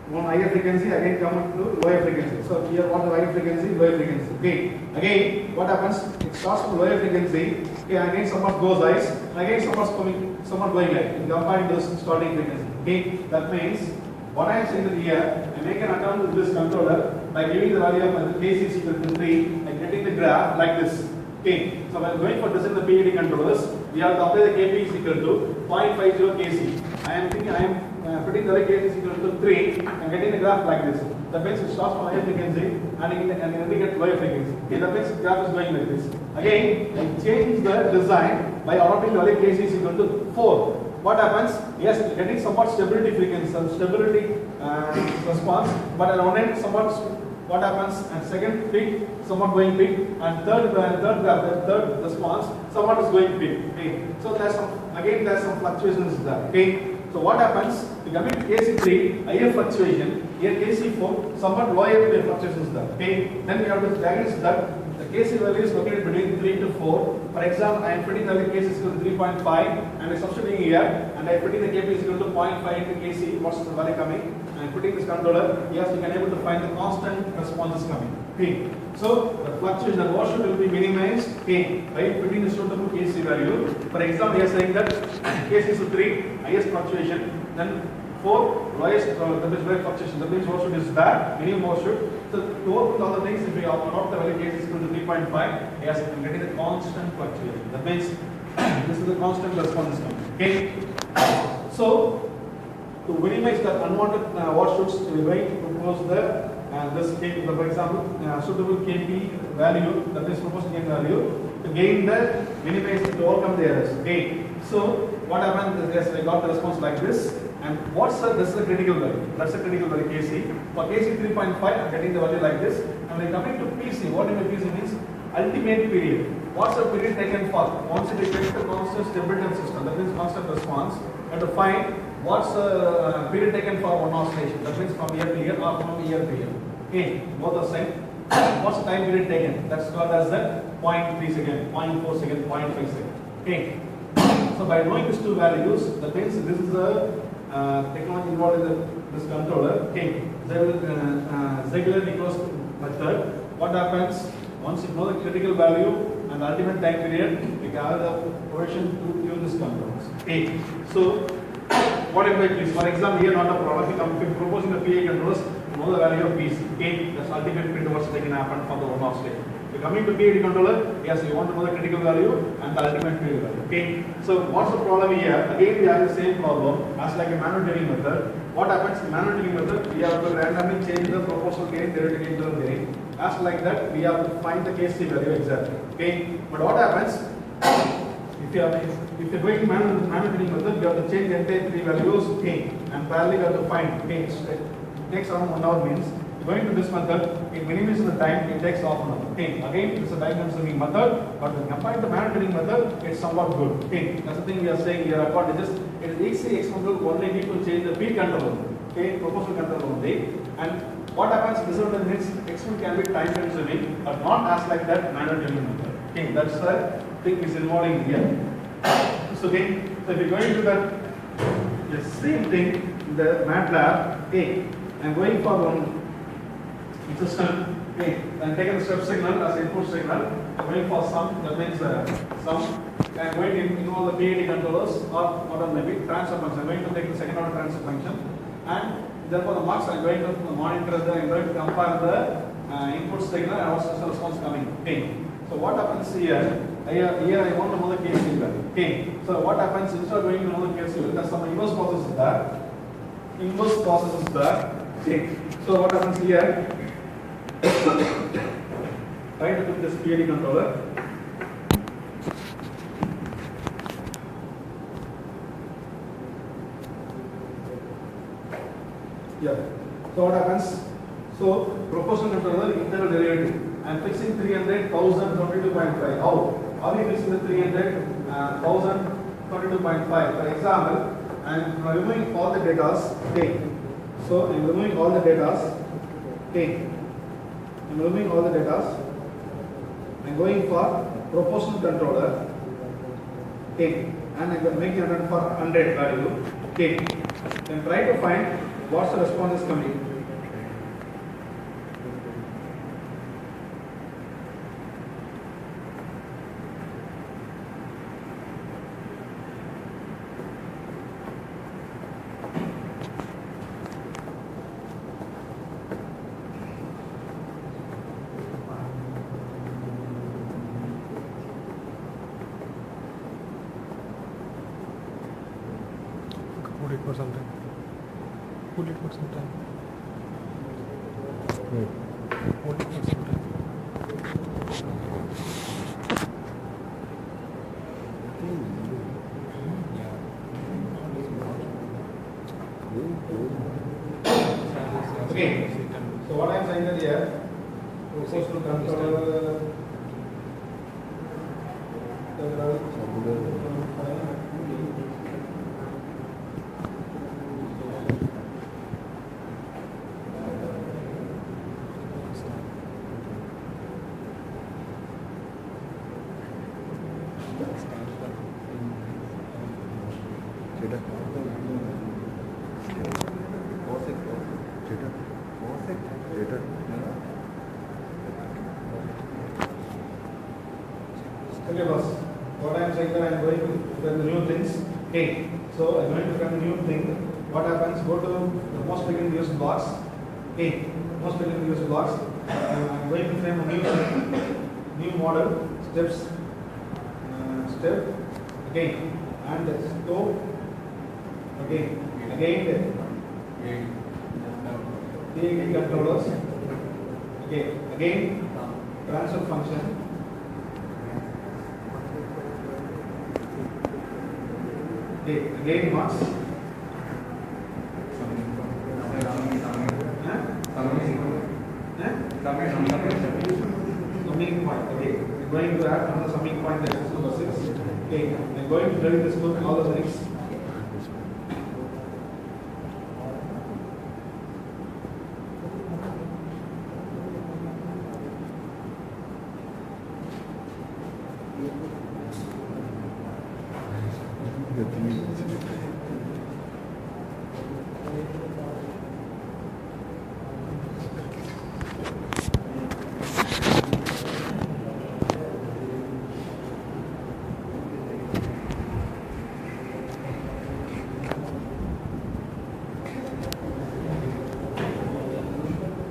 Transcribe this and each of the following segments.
one higher frequency, again come to lower frequency. So here what is higher frequency, lower frequency. Okay. Again, what happens? It starts from lower frequency. Okay. Again, somewhat goes rise. Again, somewhat going like. Comparing to the starting frequency. Okay. That means what I am saying here, I make an attempt with this controller by giving the value of Kc is equal to 3 and getting the graph like this. Okay. So when going for this in the PID controllers, we have to apply the Kp is equal to 0.50 Kc. I am putting the Kc is equal to 3 and getting the graph like this. That means it starts from higher frequency and then we get lower frequency. Okay, that means the graph is going like this. Again, I change the design by adopting the value Kc is equal to 4. What happens? Yes, getting somewhat stability frequency, some stability response, but at one end somewhat what happens? And second peak, somewhat going peak, and third response, somewhat is going peak. Okay. So there's some fluctuations there. Okay. So what happens? We come to Kc3, higher fluctuation. Here Kc4, somewhat lower fluctuations there. Okay. Then we have to diagnose that the Kc value is located between 3 to 4. For example, I am putting the Kc is equal to 3.5 and I am substituting here, and I am putting the Kp is equal to 0.5 into Kc. What's the value coming? I am putting this controller. Yes, we can able to find the constant responses coming. Okay. So the fluctuation, the washout will be minimized. Okay. By putting the suitable Kc value. For example, we are saying that Kc is 3, highest fluctuation, then 4, lowest that is low fluctuation. That means washout is bad, minimum washout. So to work with all the things, if we adopt the value Kc is equal to 3.5, yes, I am getting the constant fluctuation. That means this is the constant response coming. Okay. So to minimize the unwanted washouts, we are going to propose this Kp, for example, suitable Kp value, that is proposed Kp value, to gain the minimize to overcome the errors. Okay. So what happened is, yes, I got the response like this. And this is the critical value. That's the critical value Kc. For Kc 3.5, I'm getting the value like this. And when coming to PC, what PC means? Ultimate period. What's the period taken for? Once it affects the constant stability system, that means constant response. You have to find what's the period taken for one oscillation. That means from year to year or from year to year. Okay, both are same. What's the time period taken? That's called as the 0.3 second, 0.4 second, 0.5 second. Okay. So by knowing these two values, that means this is the technology involved in this controller. Okay. Ziegler equals method. What happens? Once you know the critical value and the ultimate time period, we can have the version to use this controllers. Okay. So what if I please? For example, here not a problem. If I'm proposing the PA controllers, know the value of PC. Okay. That's ultimate period what's taken happen for the one oscillator. So coming to PID controller, yes, you want to know the critical value and the ultimate period value. Okay. So what's the problem here? Again, we have the same problem as like a manual tuning method. What happens in manual tuning method? We have to randomly change the proportional gain, theoretic interval gain. As like that, we have to find the Kc value exactly. Okay. But what happens? If you're going to manual tuning method, you have to change the entire three values. Okay. And parallelly, you have to find. Okay. It takes around 1 hour means. Going to this method, it minimizes the time, it takes half an hour. Okay, again, it's a time-consuming method, but when compared to manual tuning method, it's somewhat good. Okay, that's the thing we are saying here. Advantages, it is easy experimental, only need to change the Pid controller. Okay, proportional control only. And what happens, disadvantage means experiment can be time-consuming, but not as like that manual tuning method. Okay, that's the thing is involving here. So again, so if you're going to the same thing, the MATLAB. Okay, I'm going for one system. Okay, I'm taking the step signal as input signal. I'm going for sum, that means sum. I'm going to involve the PID controllers or what maybe transfer function. I'm going to take the second order transfer function, and therefore the marks I'm going to monitor I'm going to compare the input signal and also the response coming. Okay. So what happens here? Here I want to know the Kc value. Okay. So what happens instead of going to know the Kc value? There's some inverse process is there. Inverse process is there. Okay. So what happens here? Try to put this PID controller. Yeah. So what happens? So proportional controller interval derivative. I am fixing 300, 1000, 22.5. How? How are we fixing the 300, 1000, 22.5? For example, I am removing all the data. Okay. So I am removing all the data. Okay. I am removing all the data. I am going for proportional controller. Okay. And I am making it for 100 value. Okay. Then try to find what's the response is coming? Hold it for some time. Hold it for some time. Hold it for some time. Okay. So what I am saying that here, proportional controller. Okay, boss. What I am saying that I am going to the new things. Okay. So I am going to run a new thing. What happens? Go to the most frequently used blocks. Okay. Most frequently used blocks. I am going to frame a new model steps. Step. Again. And scope. Again. Pid controllers. Again. Transfer function. Again marks. Summing point. Okay. We're going to add another summing point that is number 6. Okay. I'm going to delete this book all the things.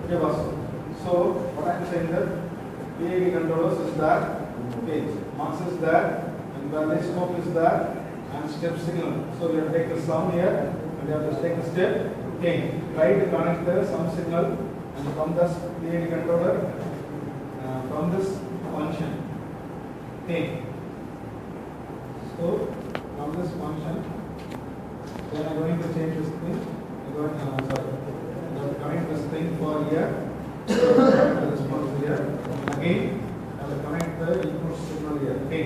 Okay, boss. So what I am saying that PID controllers is that, okay, marks is that, and value scope is that, and step signal. So we have to take the sum here, and we have to take the step. Okay, try to connect the sum signal, and from this PID controller, from this function. Okay. So from this function, then I am going to change this thing. Connect this thing for here, this one here. Again, I will connect the input signal here. Okay.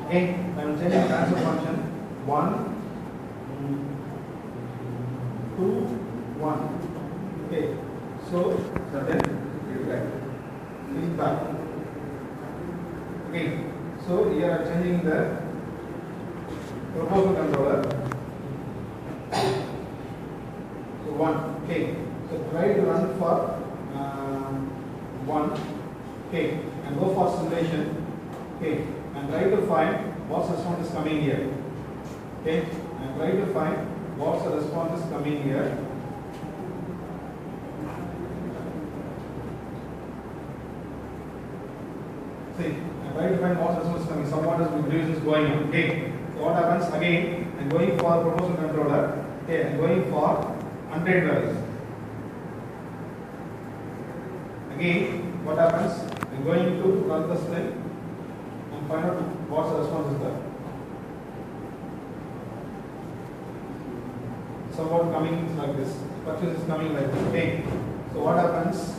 Okay, I am changing the transfer function 1, 2, 1. Okay, so then feedback. Okay, so here I am changing the proportional controller. So 1. Okay, so try to run for 1. Okay, and go for simulation. Okay, and try to find what response is coming here. Okay, and try to find what the response is coming here. See, I try to find what response is coming. Some what is going on. Okay, so what happens again? I'm going for proportional controller. Okay, I'm going for untrained values. Again, what happens? I'm going to run the string and find out what the response is there. Somewhat coming like this. Purchase is coming like this. Okay. So what happens?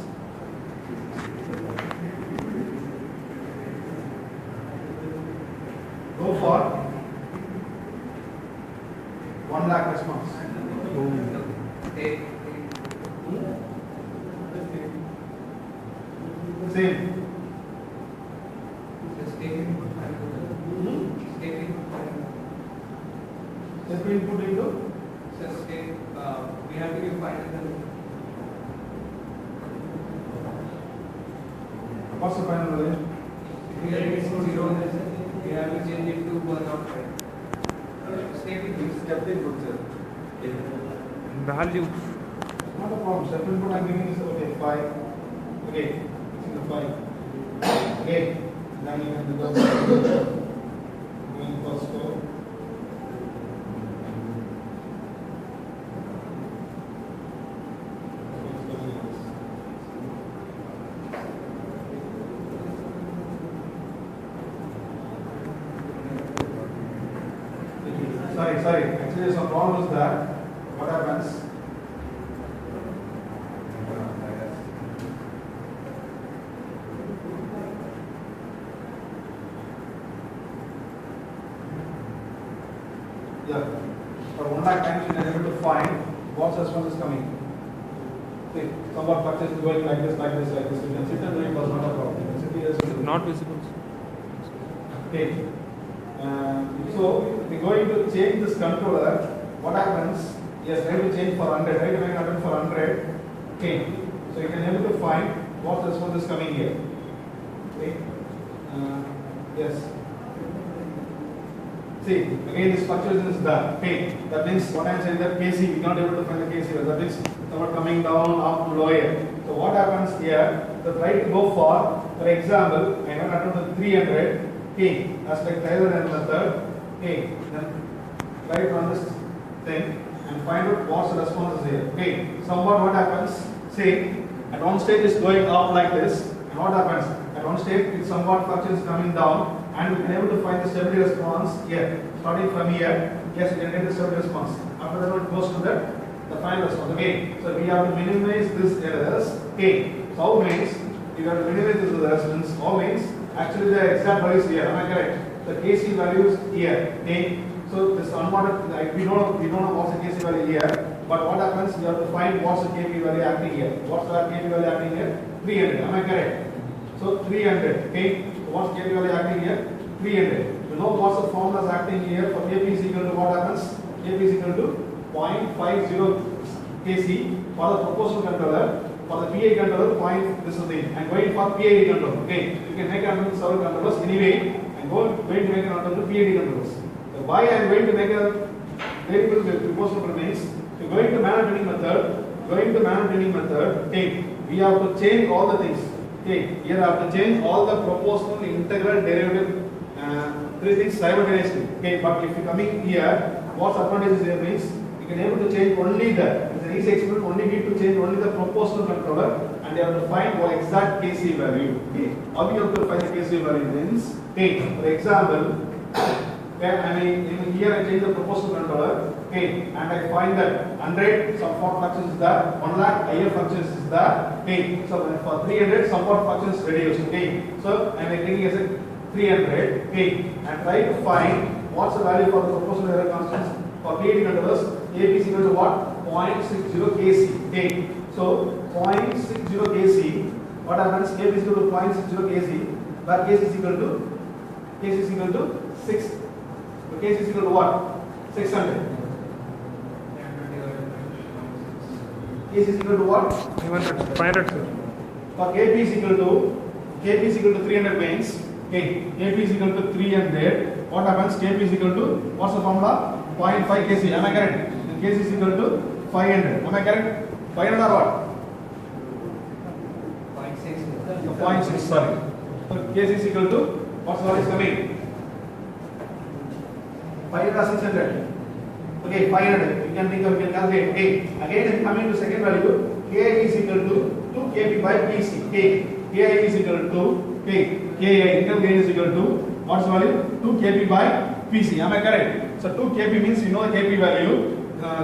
Go for 1 lakh response. Same. be input into? So state, we have to give final. What's the final value? Here it is 0, we have to change it to 1 or 5. Step input. Step input, sir. Value. Not a problem. Step input I'm giving is okay, 5. Okay, it's in the 5. Okay, then you can go going first go. Sorry. Actually, there's some problem with that. What happens? Yeah. For 1 lakh times, you are able to find what response is coming. See, somewhat purchase is going like this. You can sit and do it, was not a problem. You can sit here, so Not visible. okay. So we are going to change this controller. What happens? Yes, try to change for 100. Try to make 100 for 100. Okay. So you can able to find what response is coming here. Okay. Yes. See, again this fluctuation is done. Okay. That means what I am saying that KC, we are not able to find the KC. That means somewhat coming down, up, lower. So what happens here? So try to go for example, I am going to 300. Okay, as like trial and method. Okay, then try to run this thing and find out what's the response is here. Okay, somewhat what happens? Say at one stage is going up like this, and what happens? At one stage it's somewhat fluctuations coming down, and we can able to find the stability response here. Starting from here, yes, we can get the stability response. After that, it goes to the final response. Okay, so we have to minimize this errors. Okay, so how means we have to minimize this resistance. How means actually the exact values here. Am I correct? The KC values here. Okay. So this unwanted, like we don't know what's the KC value here. But what happens? You have to find what's the KP value acting here. What's the KP value acting here? 300. Am I correct? So 300. Okay. So what's KP value acting here? 300. You know what's the formula acting here for KP is equal to what happens? KP is equal to 0.50 KC for the proportional controller. For the PI controller, point this is the and going for PID control. Okay, you can make a several controllers anyway. I'm going to make an controller PID controllers. So why I am going to make a variable with proportional means to going to manual tuning method. Okay, we have to change all the things. Okay, here I have to change all the proportional, integral, derivative, three things simultaneously. Okay, but if you coming here, what's advantage here means you can able to change only the. It's an easy experiment. Only need to change only the proportional controller, and you have to find what exact KC value. Okay, how you have to find the KC value means. Okay, for example, okay, I mean here I change the proportional controller. Okay, and I find that 100 some for functions is there, 1 lakh higher functions is there. Okay, so for 300 some for functions reduced. Okay, so I am taking as a 300. Okay, and try to find what's the value for the proportional error constants for PID controllers. AP is equal to what? 0.60 Kc. Okay, so 0.60 Kc. What happens? AP is equal to 0.60 Kc. Where Kc is equal to 6. So Kc is equal to what? 600. Kc is equal to what? 500, sir. For Kp is equal to 300 means. Okay, Kp is equal to 300. What happens? Kp is equal to what's the formula? 0.5 Kc. Am I correct? Then Kc is equal to 500. Am I correct? 500 or what? 0.6. Sorry. So Kc is equal to what's the value is coming? 500 or 600? Okay, 500. You can think of, you can calculate. Okay. Again, coming to second value, Ki is equal to 2 Kp by Pc. Okay. Ki is equal to Ki internal gain is equal to what's the value? 2 Kp by Pc. Am I correct? So 2 Kp means you know the Kp value.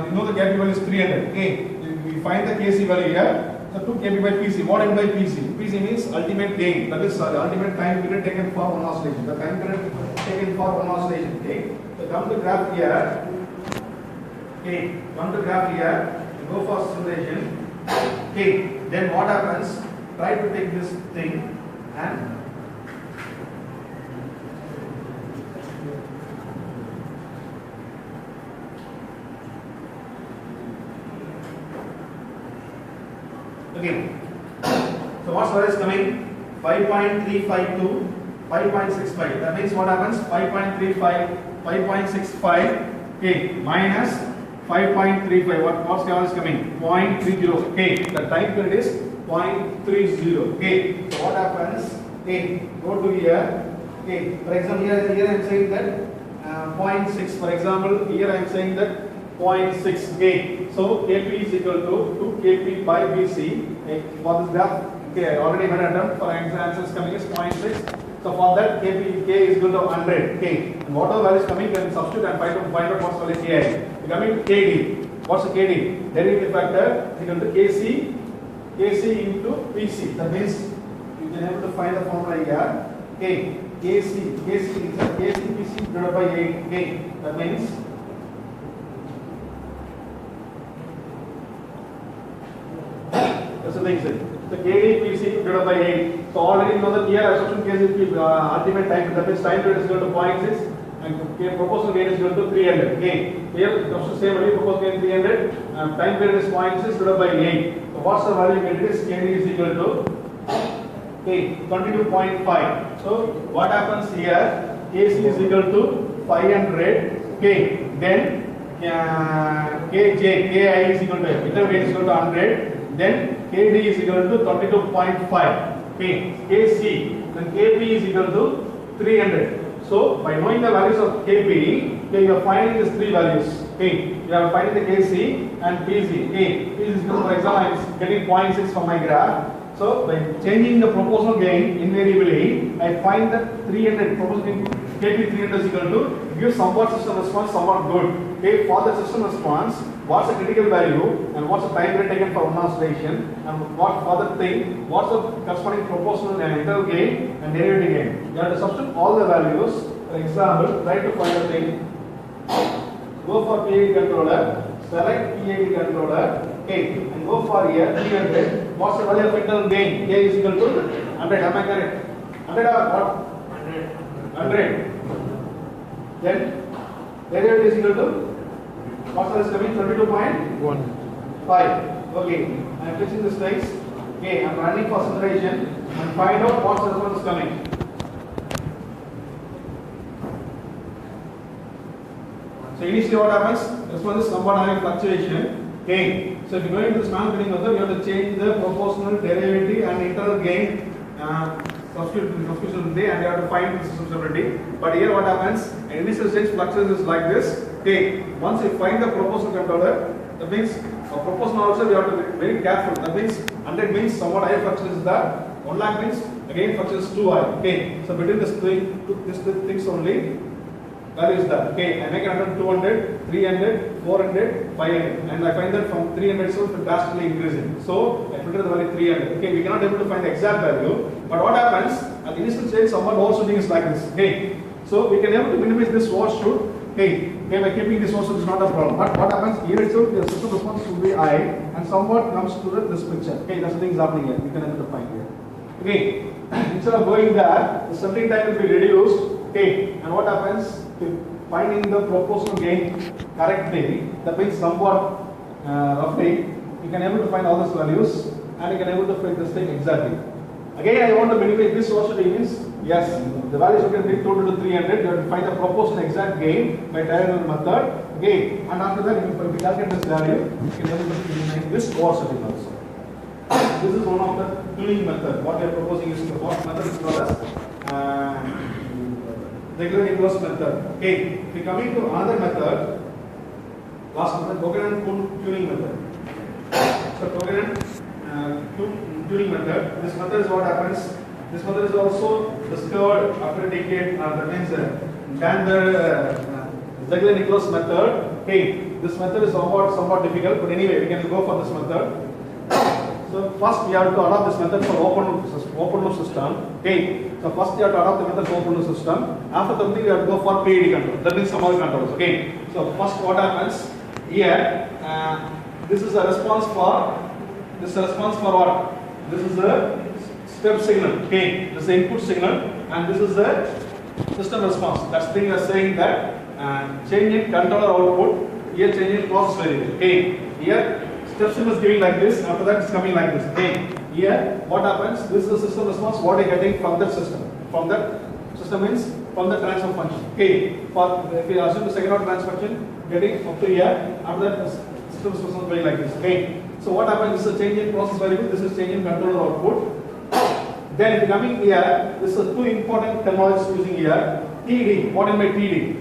You know the Kp value is 300. Okay. We find the Kc value here. So 2 Kp by Pc. What is by Pc? Pc means ultimate gain. That is the ultimate time period taken for one oscillation. The time period taken for one oscillation. Okay. So come to graph here. Okay. Come to graph here. Go for simulation. Okay. Then what happens? Try to take this thing and Okay. So what's the value is coming? 5.35 to 5.65. That means what happens? 5.35, 5.65. Okay, minus 5.35. What's the value is coming? 0.30. Okay, the time period is 0.30. Okay, so what happens? Okay, go to here. Okay, for example, here I am saying that 0.6. For example, here I am saying that 0.6. Okay, so Kp is equal to 2 Kp by Bc. Okay, for this graph, okay, I already made a term for answers coming is 0.6. So for that, K is equal to 100. Okay, and whatever value is coming, then substitute and find out what's value Ki. We coming to Kd. What's the Kd? Derivative factor is equal to Kc into Pc. That means you can able to find the formula here. Okay, Kc is Pc divided by 8. Okay, that means that's the thing, sir. So Kd Pc divided by 8. So already you know that here assumption case is ultimate time, that means time period is equal to 0.6 and proportional gain is equal to 300. Okay, here just to say value proportional gain 300 and time period is 0.6 divided by 8. So what's the value you get is Kd is equal to 22.5. So what happens here? Kc is equal to 500. Okay, then Ki is equal to interval is equal to 100. Then Kd is equal to 22.5. Okay, Kc, then Kp is equal to 300. So by knowing the values of Kp, okay, you are finding these three values. Okay, you are finding the Kc and Pc. Okay, Pc is equal to, for example, I am getting 0.6 from my graph. So by changing the proportional gain invariably, I find that 300 proportional gain Kp 300 is equal to give somewhat system response, somewhat good. Okay, for the system response, what's the critical value and what's the time period taken for one oscillation and what further thing, what's the corresponding proportional and interval gain and derivative gain. You have to substitute all the values. For example, try to find a thing. Go for PID controller, select PID controller, okay, and go for here 300. What's the value of internal gain? K is equal to 100. Am I correct? 100 or what? 100. Then derivative is equal to what's the coming? 22.1. 5. Okay, I am fixing the strikes. Okay, I am running for acceleration and find out what response is coming. So initially what happens? Response is somewhat having fluctuation. Okay, so if you go into this non-fitting method, you have to change the proportional derivative and internal gain substitution day, and you have to find the system stability. But here what happens? In initial stage fluxes is like this. Okay, once you find the proportional controller, that means proportional also we have to be very careful. That means 100 means somewhat higher fluxes is that. 1 lakh means again fluxes is too high. Okay, so between these things only value is that. Okay, I make another 200, 300, 400, 500, and I find that from 300 itself it drastically increasing. So I filter the value 300. Okay, we cannot able to find the exact value, but what happens at the initial stage, somewhat overshooting is like this. Okay, so we can able to minimize this overshoot. Okay, by keeping this overshoot is not a problem. But what happens here itself, the system response will be high, and somewhat comes to this picture. Okay, that's the thing is happening here. We can able to find here. Okay, instead of going there, the sampling time will be reduced. Okay, and what happens? Finding the proportional gain correctly, that means somewhat roughly, you can able to find all these values and you can able to fit this thing exactly. Again, I want to minimize this overshooting means, yes, the values you can be 200 to 300, you have to find the proportional exact gain by diagonal method. Okay, and after that, if you calculate this value, you can able to minimize this overshooting also. This is one of the tuning method. What we are proposing is the what method is called as regular inverse method. Okay, if we come into another method, last method, coherent tuning method. So coherent tuning method. This method is what happens. This method is also discovered after a decade. That means than the regular inverse method. Okay, this method is somewhat difficult, but anyway, we can go for this method. So first we have to adopt this method for open loop system. Okay. So first you have to adopt the method for open loop system. After something you have to go for PID control. That means some other controls. Okay. So first what happens here? This is a response for what? This is a step signal. Okay. This is the input signal, and this is the system response. That's the thing we are saying that change in controller output. Here change in process variable. Okay. Here step symbol is giving like this, after that it's coming like this. Okay. Here, what happens? This is the system response, what you're getting from that system. From that system means from the transfer function. Okay. For if you assume the second order transfer function, getting up to here, after that the system response is going like this. Okay. So what happens? This is a change in process variable, this is change in controller output. Then if you coming here, this is two important terminologies using here. TD, what is my TD?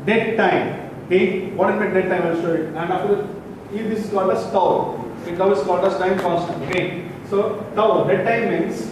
Dead time. Okay, what is my dead time? I will show it. And after that, this is called as tau. Okay, tau is called as time constant. Okay, so tau, dead time means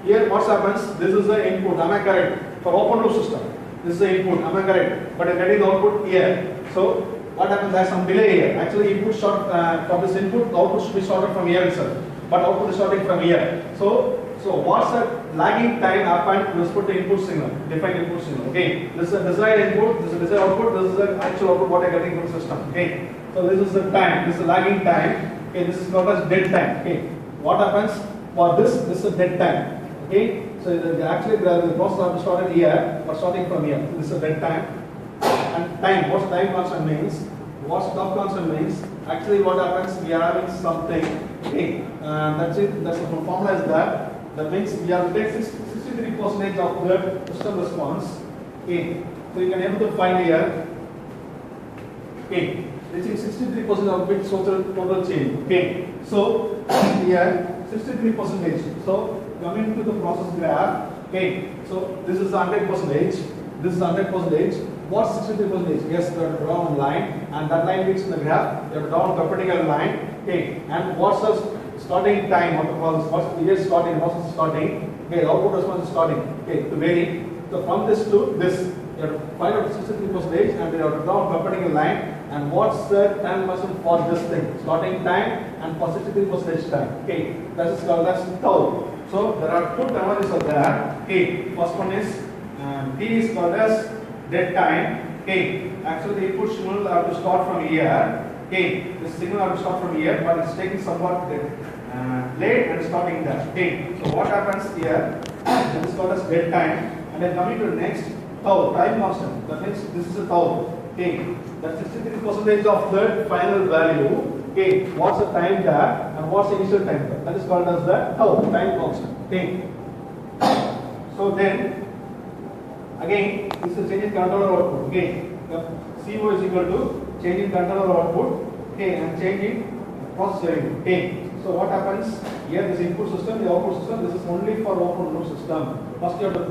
here what happens? This is the input. Am I correct? For open loop system, this is the input. Am I correct? But I'm getting the output here. So what happens? There is some delay here. Actually, input short for this input, the output should be started from here itself. But output is starting from here. So what's the lagging time happened to respect the input signal, defined input signal. Okay, this is a desired input, this is a desired output, this is the actual output what I am getting from the system. Okay, so this is the time, this is the lagging time. Okay, this is called as dead time. Okay, what happens for this? This is a dead time. Okay, so actually the process started here, but starting from here. So this is a dead time. And time, what's time constant means? What's stop constant means? Actually, what happens? We are having something. Okay, that's it. That's the formula is that. That means we have to take 63% of the system response. Okay, so you can able to find here. Okay, reaching 63% of bit total change. Okay, so here 63%. So coming to the process graph. Okay, so this is 100%. This is 100%. What's 63%? Yes, you have to draw one line, and that line fits in the graph. You have to draw a perpendicular line. Okay, and what's the starting time of the process? What's the starting? What's the starting? Okay, the output response is starting. Okay, to vary. So from this to this, you have to find out 63%, and you have to draw a perpendicular line. And what's the time constant for this thing? Starting time and for 63% time. Okay, that's tau. So there are two terminologies of that. Okay, first one is T is called as dead time. Okay, actually the input signal have to start from here. Okay, the signal have to start from here, but it's taking somewhat late and starting there. Okay, so what happens here? This is called as dead time, and then coming to the next tau, time constant. That means this is a tau. Okay, that's 63% of the final value. Okay, what's the time there and what's the initial time there? That is called as the tau, time constant. Okay, so then again, this is change in controller output. Okay, the CO is equal to change in controller output. Okay, and change in process variable. Okay, so what happens here? This input system, the output system. This is only for open loop system. First, you have to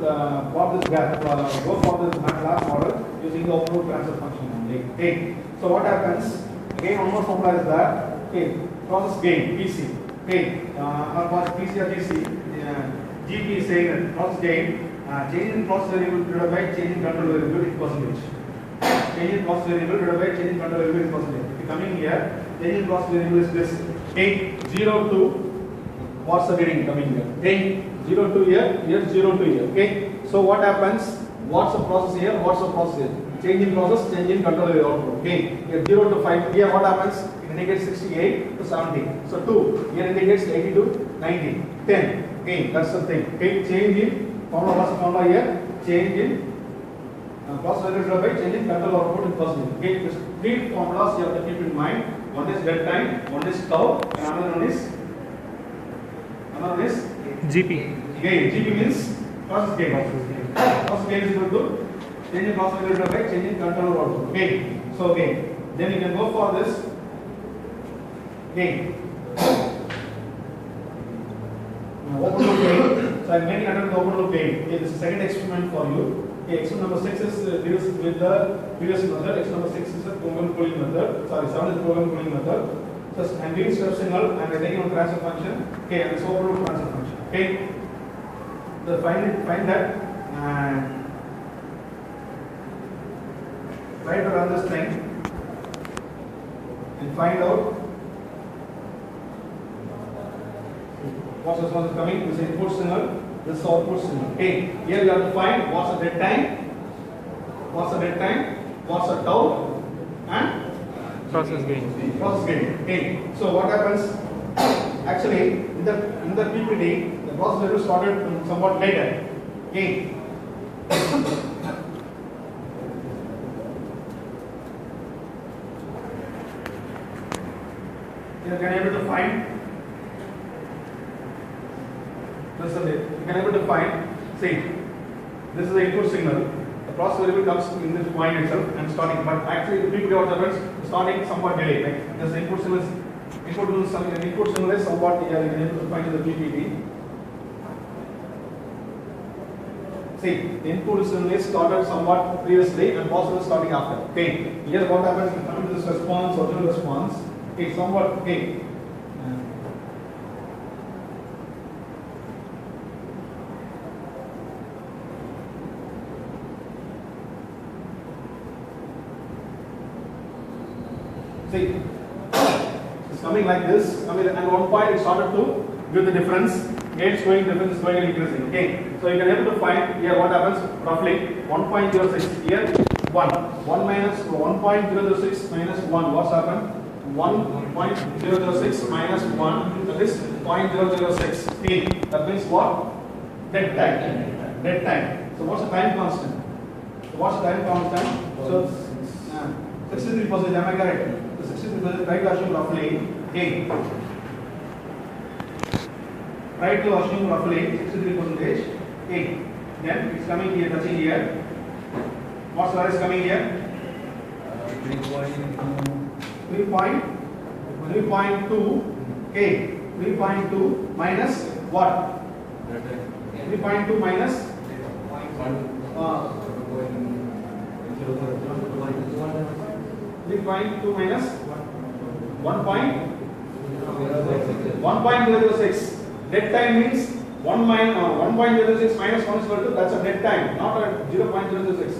plot this graph. Go for this MATLAB model using the open loop transfer function only. Okay, so what happens? Again, one more formula is that. Okay, process gain PC. Okay, for PC or GC, GP is saying that process gain. Change in process variable divided by change in control variable in percentage. Change in process variable divided by change in control variable in percentage. If you coming here, change in process variable is this. Okay, 0 to what's the reading coming here? Okay, 0 to here, here 0 to here. Okay, so what happens? What's the process here? What's the process here? Change in process, change in control variable output. Okay, here 0 to 5. Here what happens? It indicates 68 to 70. So 2 here indicates 80 to 90. 10. Okay, that's the thing. Okay, change in formula, what's the formula here? Change in process variable by change in control output in percentage. Okay, these three formulas you have to keep in mind. One is dead time, one is tau, and another one is GP. gain. GP means process gain. Process gain is equal to change in process variable by change in control output. Okay, so gain. Then you can go for this gain. Open loop gain. So I am making under the open loop gain. Okay, this is second experiment for you. Okay, experiment number 6 is deals with the previous method. Experiment number 6 is the program cooling method. Sorry, 7 is program cooling method. So I am doing step signal and I am taking on transfer function. Okay, and this open loop transfer function. Okay, so find that and try to run this thing and find out what's the response is coming. This is input signal, this is output signal. Okay, here you have to find what's the dead time, what's the tau, and Process gain. process gain. Okay, so what happens? Actually, in the PPT, the process value started somewhat later. Okay. In the you can able to find, see, this is the input signal. The process variable comes in this point itself and starting, but actually the PPT what happens, starting somewhat delay. Like this input signal is somewhat here, you can able to find in the PPT. See, the input signal is started somewhat previously and process is starting after. Okay, here what happens, coming to this response, original response, okay, somewhat, okay. See, it's coming like this. I mean, at one point it started to give the difference. Gain is going, difference is going and increasing. Okay, so you can able to find here what happens roughly 1.06. Here 1. 1 minus 1.006 minus 1. What's happened? 1.006 minus 1. That is 0.006 t. That means what? Dead time. Dead time. So what's the time constant? So what's the time constant? So 63%. Am I correct? 63%, try to assume roughly, okay. Try to assume roughly 63%, okay. Then it's coming here, touching here. What value is coming here? 3.2, okay. 3.2 minus what? 3.2 minus 3.2 minus 1.006. Dead time means 1.06 minus 1 is equal to, that's a dead time, not a 0.006.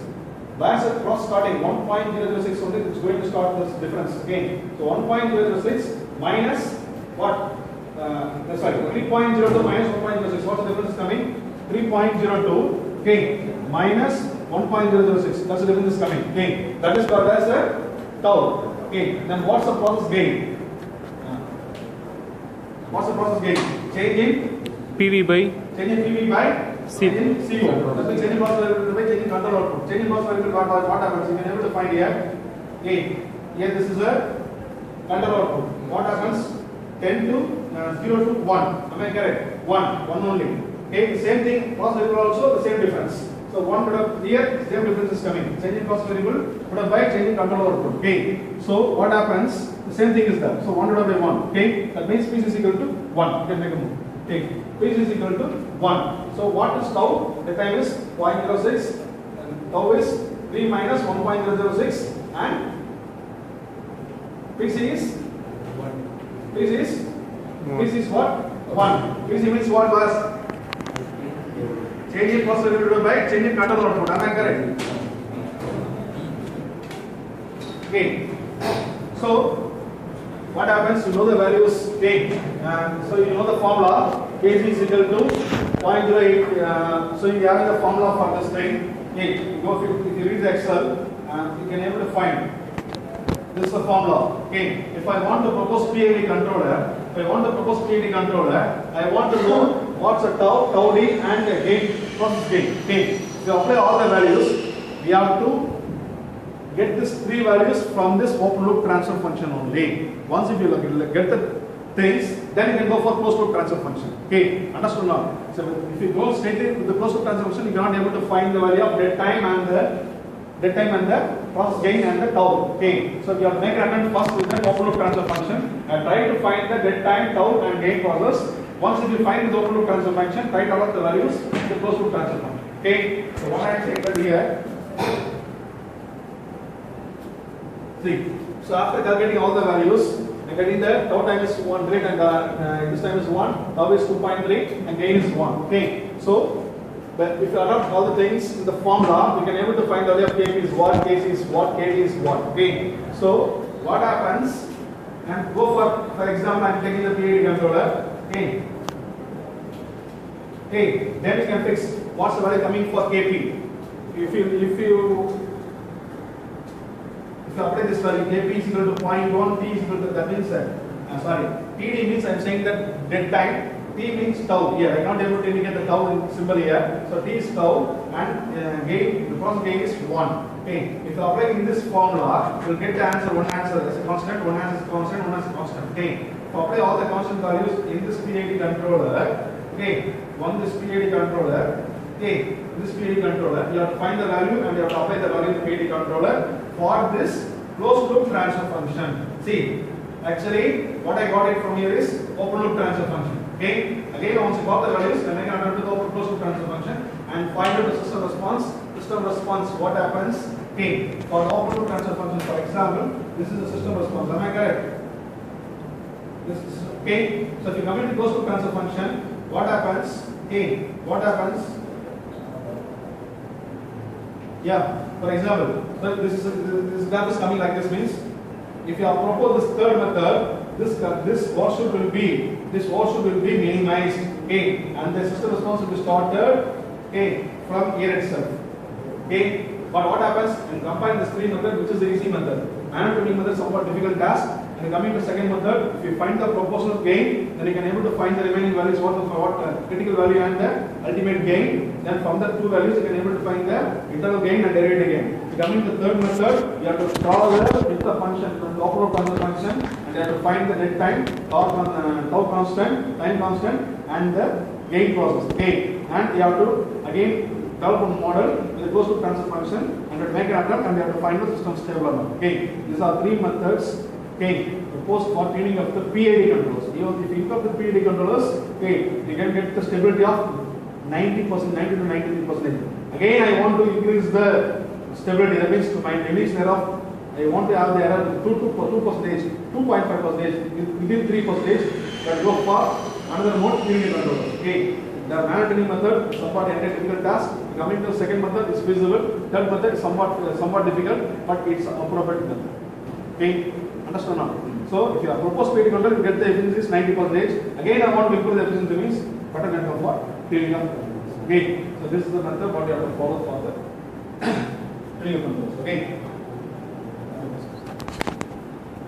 Where's the cross starting? 1.006 only, it's going to start this difference again. So 1.006 minus what? Sorry, 3.02 minus 1.06. What's the difference coming? 3.02. Okay, minus 1.006. That's the difference is coming. Okay, that is called as a tau. Okay, then what's the process gain? What's the process gain? Changing PV by C. Changing CO. That means changing process variable by changing control output. Changing process variable what happens? You can able to find here. Okay, here this is a control output. What happens? 10 to 0 to 1. Am I correct? 1 only. Okay, the same thing. Process variable also the same difference. So 1 put up here, same difference is coming. Changing process variable put up by changing control output. Okay. So what happens? The same thing is there. So 1 divided by 1. Okay. That means P is equal to 1. You can make a move. Okay. P is equal to 1. So what is tau? The time is 0.06. And tau is 3 minus 1.006. And PC is what? 1. PC means what was? Changing process variable by changing control output. Am I correct? Okay. So what happens? You know the values. Okay. So you know the formula. Kg is equal to 0.08. So you have the formula for this thing. Okay. If you read the Excel, you can able to find. This is the formula. Okay. If I want to propose PID controller, I want to know what's the tau d and the gain, process gain. Okay. If you apply all the values, we have to get these three values from this open loop transfer function only. Once if you get the things, then you can go for closed loop transfer function. Okay. Understood now? So if you go straight with the closed loop transfer function, you cannot able to find the value of dead time and the process gain and the tau. Okay. So you have to make an attempt first with the open loop transfer function and try to find the dead time, tau and gain process. Once if you find the open loop transfer function, write all of the values in the closed loop transfer function. Okay. So what I say that here. See. So after calculating all the values, I'm getting the tau time is 1 great and this time is 1, tau is 2.3 and gain is 1. Okay. So but if you adopt all the things in the formula, we can able to find the value of Kp is what, Kc is what, Kd is what. Okay. So what happens? And go for example, I'm taking the PID controller. Okay. Okay. Then we can fix what's the value coming for Kp. If you apply this value, Kp is equal to 0.1, T is equal to, that means Td means I'm saying that dead time. T means tau here. I am not able to indicate the tau symbol here. So T is tau and gain, the process gain is 1. Okay. If you apply in this formula, you will get the answer. One answer is a constant, one answer is constant, one answer is constant. Okay. If you apply all the constant values in this PID controller, okay, this PID controller, okay, this PID controller, you have to find the value and you have to apply the value in the PID controller for this closed loop transfer function. See, actually, what I got it from here is open loop transfer function. Okay, again, once you got the values, then I can do the open closed loop transfer function and find out the system response. System response, what happens? Okay, for the open loop transfer function, for example, this is the system response. Am I correct? This is okay. So if you come into closed loop transfer function, what happens? Okay, what happens? Yeah, for example, so this graph is coming like this means if you have proposed this third method, this overshoot will be minimized, okay, and the system response will be started, okay, from here itself, okay. But what happens when comparing this three method, which is the easy method? Manual tuning method is somewhat difficult task. And coming to second method, if you find the proportional gain, then you can able to find the remaining values what critical value and the ultimate gain. Then from the two values, you can able to find the internal gain and derivative gain. So coming to the third method, you have to solve with the function, the open transfer function, and you have to find the dead time, tau constant, time constant, and the gain process. Okay, and you have to again develop a model with a closed loop transfer function and to make an attempt and you have to find the system stable or not. Okay, these are three methods. Okay, proposed for tuning of the PID controllers. Even if you look up the PID controllers, okay, you can get the stability of 90%, 90 to 93%. Again, I want to increase the stability. That means to my release error, I want to have the error 2%, 2.5%, within 3%. But go for another mode, tuning controllers. Okay, the manual tuning method somewhat a difficult task. Coming to the second method is feasible. Third method is somewhat difficult, but it's appropriate method. Okay. Understand now? So, if you have proposed PID controller, you get the efficiency is 90%. Again, I want to improve the efficiency means better method for tuning of controllers. Okay. So, this is the method what you have to follow for the tuning of controllers. Okay.